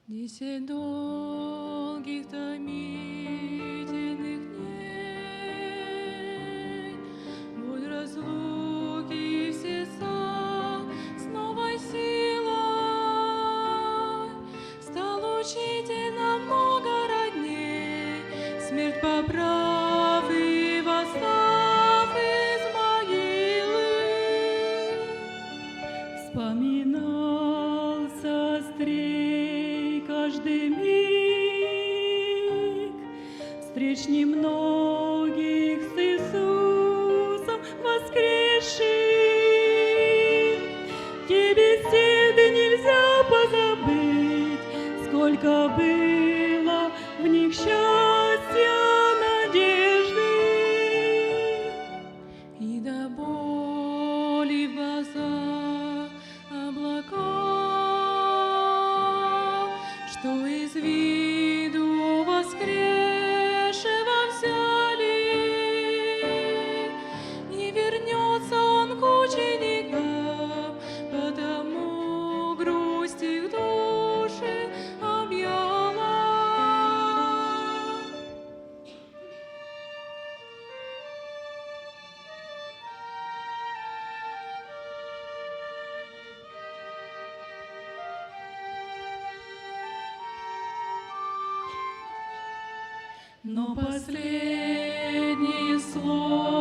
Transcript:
10 долгих томительных дней, боль разлуки в сердцах с новой силой стал учитель намного родней, смерть поправ и восстав из могилы, вспоминался острей каждый миг встреч немногих с Иисусом воскресшим. Те беседы нельзя позабыть, сколько было в них счастья, надежды и до боли в глазах облака, что из виду воскресшего взяли, не вернется он к ученикам, потому грусть их души объяла. Но последнее слово